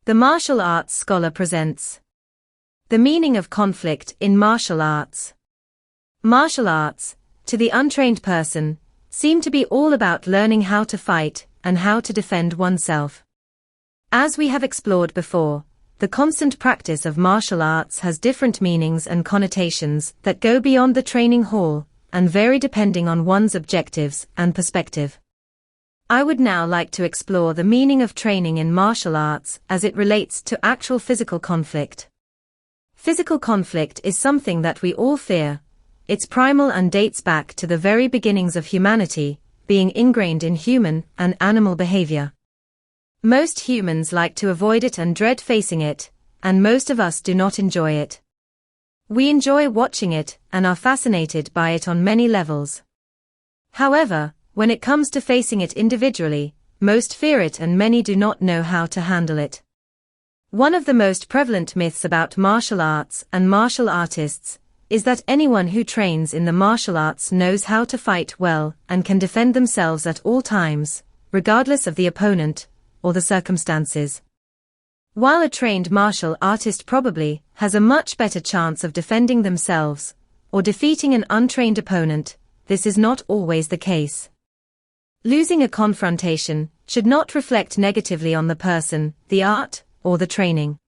The Martial Arts Scholar presents The Meaning of Conflict in Martial Arts. Martial arts, to the untrained person, seem to be all about learning how to fight and how to defend oneself. As we have explored before, the constant practice of martial arts has different meanings and connotations that go beyond the training hall and vary depending on one's objectives and perspective. I would now like to explore the meaning of training in martial arts as it relates to actual physical conflict. Physical conflict is something that we all fear. It's primal and dates back to the very beginnings of humanity, being ingrained in human and animal behavior. Most humans like to avoid it and dread facing it, and most of us do not enjoy it. We enjoy watching it and are fascinated by it on many levels. However, when it comes to facing it individually, most fear it and many do not know how to handle it. One of the most prevalent myths about martial arts and martial artists is that anyone who trains in the martial arts knows how to fight well and can defend themselves at all times, regardless of the opponent or the circumstances. While a trained martial artist probably has a much better chance of defending themselves or defeating an untrained opponent, this is not always the case. Losing a confrontation should not reflect negatively on the person, the art, or the training.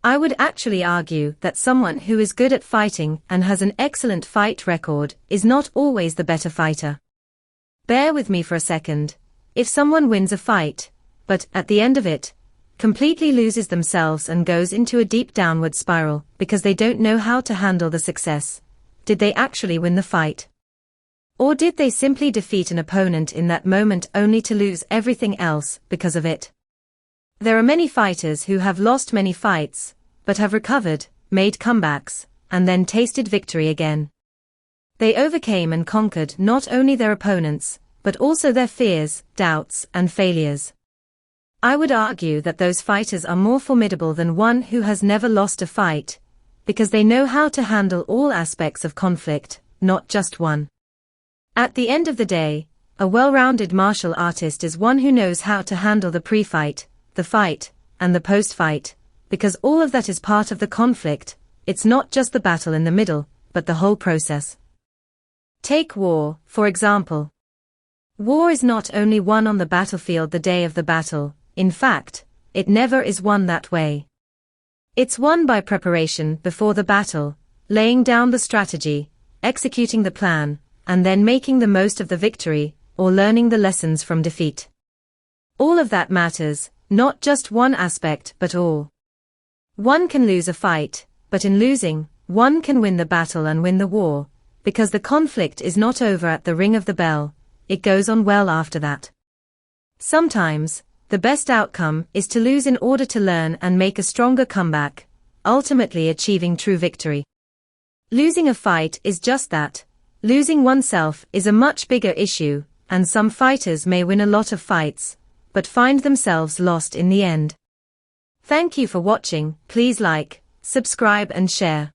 I would actually argue that someone who is good at fighting and has an excellent fight record is not always the better fighter. Bear with me for a second. If someone wins a fight, but at the end of it, completely loses themselves and goes into a deep downward spiral because they don't know how to handle the success, did they actually win the fight? Or did they simply defeat an opponent in that moment only to lose everything else because of it? There are many fighters who have lost many fights, but have recovered, made comebacks, and then tasted victory again. They overcame and conquered not only their opponents, but also their fears, doubts, and failures. I would argue that those fighters are more formidable than one who has never lost a fight, because they know how to handle all aspects of conflict, not just one. At the end of the day, a well-rounded martial artist is one who knows how to handle the pre-fight, the fight, and the post-fight, because all of that is part of the conflict. It's not just the battle in the middle, but the whole process. Take war, for example. War is not only won on the battlefield the day of the battle, in fact, it never is won that way. It's won by preparation before the battle, laying down the strategy, executing the plan, and then making the most of the victory, or learning the lessons from defeat. All of that matters, not just one aspect but all. One can lose a fight, but in losing, one can win the battle and win the war, because the conflict is not over at the ring of the bell, it goes on well after that. Sometimes, the best outcome is to lose in order to learn and make a stronger comeback, ultimately achieving true victory. Losing a fight is just that. Losing oneself is a much bigger issue, and some fighters may win a lot of fights, but find themselves lost in the end. Thank you for watching. Please like, subscribe and share.